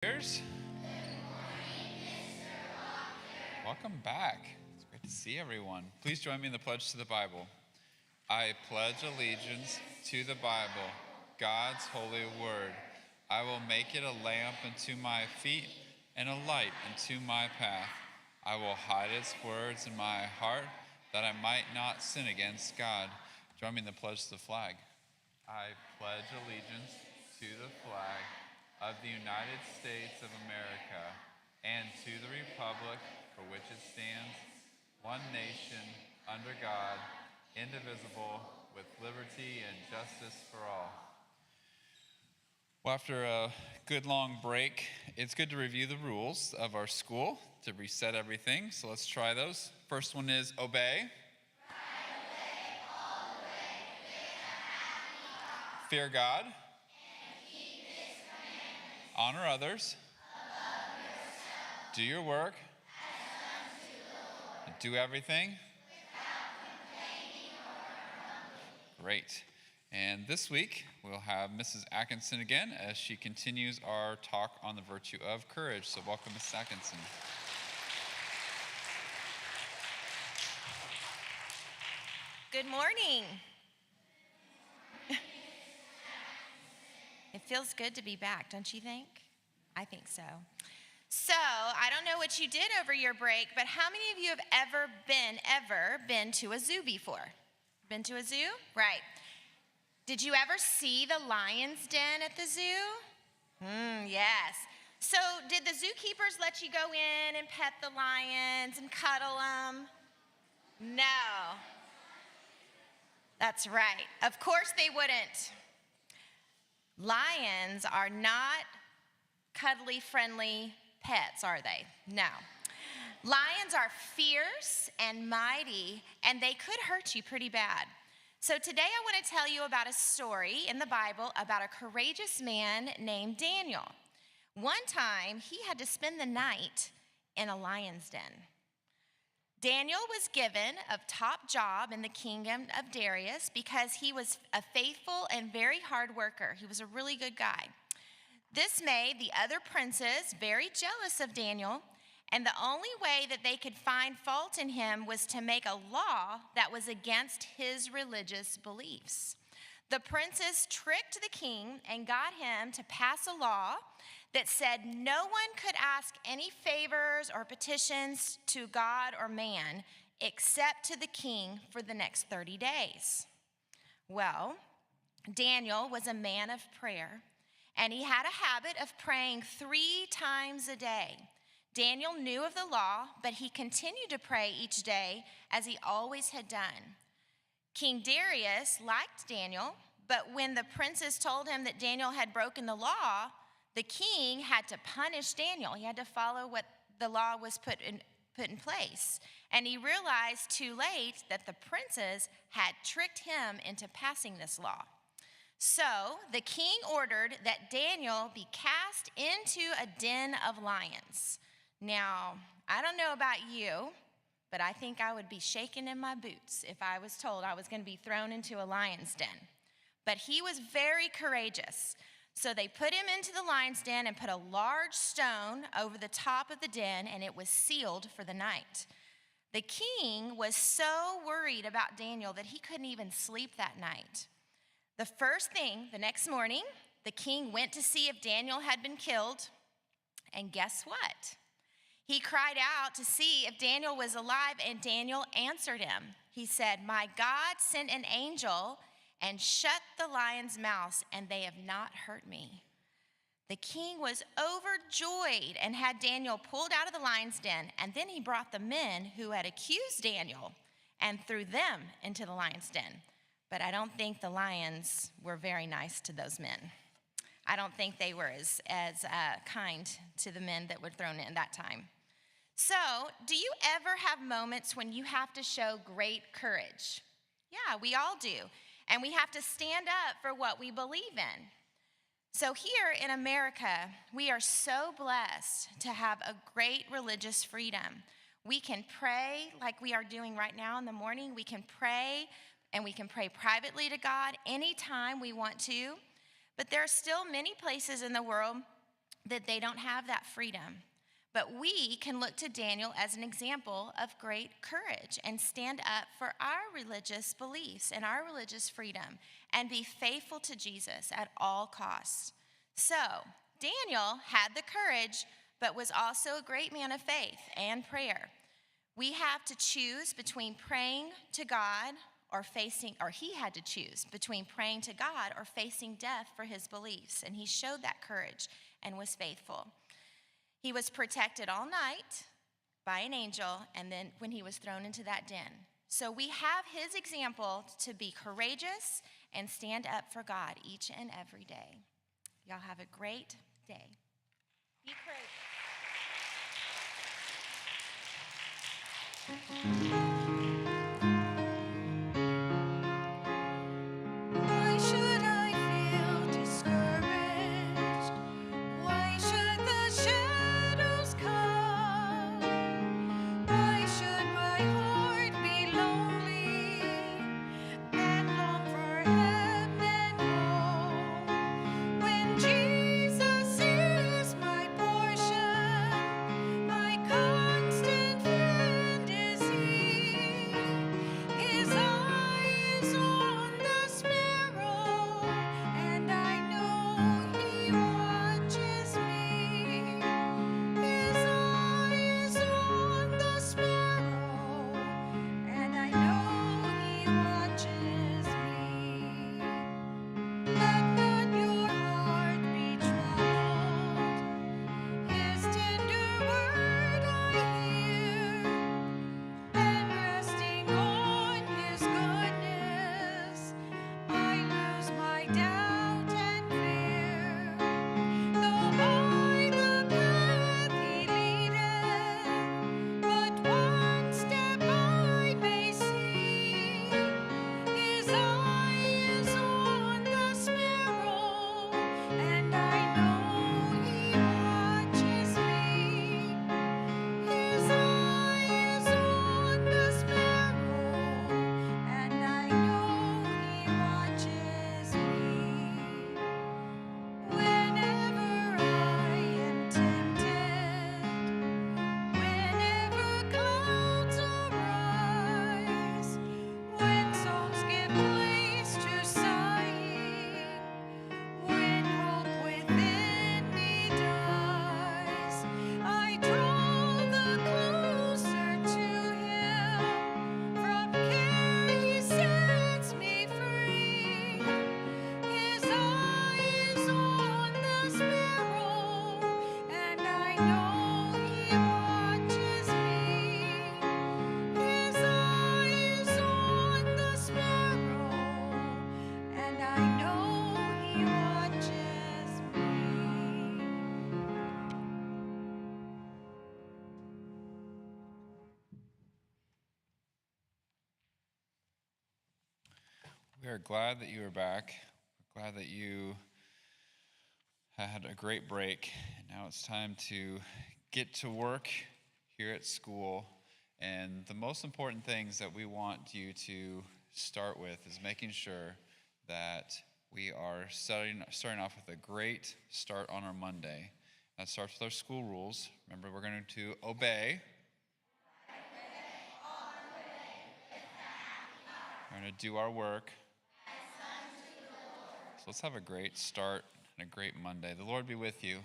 Cheers. Welcome back. It's great to see everyone. Please join me in the pledge to the Bible. I pledge allegiance to the Bible, God's holy word. I will make it a lamp unto my feet and a light unto my path. I will hide its words in my heart that I might not sin against God. Join me in the pledge to the flag. I pledge allegiance to the flag of the United States of America, and to the republic for which it stands, one nation, under God, indivisible, with liberty and justice for all. Well, after a good long break, it's good to review the rules of our school to reset everything. So let's try those. First one is obey. Fear God. Honor others. Do your work. Do everything. Great. And this week, we'll have Mrs. Atkinson again as she continues our talk on the virtue of courage. So welcome, Mrs. Atkinson. Good morning. It feels good to be back, don't you think? I think so. So, I don't know what you did over your break, but how many of you have ever been to a zoo before? Been to a zoo? Right. Did you ever see the lion's den at the zoo? Yes. So, did the zookeepers let you go in and pet the lions and cuddle them? No. That's right. Of course they wouldn't. Lions are not cuddly, friendly pets, are they? No. Lions are fierce and mighty, and they could hurt you pretty bad. So today I want to tell you about a story in the Bible about a courageous man named Daniel. One time, he had to spend the night in a lion's den. Daniel was given a top job in the kingdom of Darius because he was a faithful and very hard worker. He was a really good guy. This made the other princes very jealous of Daniel, and the only way that they could find fault in him was to make a law that was against his religious beliefs. The princes tricked the king and got him to pass a law that said no one could ask any favors or petitions to God or man except to the king for the next 30 days. Well, Daniel was a man of prayer, and he had a habit of praying 3 times a day. Daniel knew of the law, but he continued to pray each day as he always had done. King Darius liked Daniel, but when the princes told him that Daniel had broken the law, the king had to punish Daniel. He had to follow what the law was put in place. And he realized too late that the princes had tricked him into passing this law. So the king ordered that Daniel be cast into a den of lions. Now, I don't know about you, but I think I would be shaking in my boots if I was told I was going to be thrown into a lion's den. But he was very courageous. So they put him into the lion's den and put a large stone over the top of the den, and it was sealed for the night. The king was so worried about Daniel that he couldn't even sleep that night. The first thing, the next morning, the king went to see if Daniel had been killed, and guess what? He cried out to see if Daniel was alive, and Daniel answered him. He said, "My God sent an angel and shut the lion's mouth, and they have not hurt me." The king was overjoyed and had Daniel pulled out of the lion's den, and then he brought the men who had accused Daniel and threw them into the lion's den. But I don't think the lions were very nice to those men. I don't think they were as kind to the men that were thrown in that time. So, do you ever have moments when you have to show great courage? Yeah, we all do. And we have to stand up for what we believe in. So here in America, we are so blessed to have a great religious freedom. We can pray like we are doing right now in the morning. We can pray, and we can pray privately to God anytime we want to. But there are still many places in the world that they don't have that freedom. But we can look to Daniel as an example of great courage and stand up for our religious beliefs and our religious freedom and be faithful to Jesus at all costs. So, Daniel had the courage, but was also a great man of faith and prayer. We have to choose between praying to God he had to choose between praying to God or facing death for his beliefs. And he showed that courage and was faithful. He was protected all night by an angel, and then when he was thrown into that den. So we have his example to be courageous and stand up for God each and every day. Y'all have a great day. Be courageous. Why should I feel discouraged? Why should the shadows come? Why should my heart be lonely and long for heaven home? When Jesus is my portion, my constant friend is He. His eye is on the sparrow, and I know He watches me. His eye is on the sparrow, and I know He watches me. Let not your heart be troubled. His tender word I hear, and resting on His goodness, I lose my doubt and fear. Though by the path He leadeth, but one step I may see. His eye is on the sparrow, and I know He watches me. His eye is on the sparrow, and I know He watches me. Whenever I am tempted, whenever clouds arise, when songs give place to sighing, when hope within me dies, I draw the closer to Him. From care He sets me free. His eye is on the sparrow, and I know He watches me. His eye is on the sparrow, and I know He watches me. We are glad that you are back. We're glad that you had a great break. And now it's time to get to work here at school. And the most important things that we want you to start with is making sure that we are starting off with a great start on our Monday. That starts with our school rules. Remember, we're going to obey. We're going to do our work. So let's have a great start and a great Monday. The Lord be with you.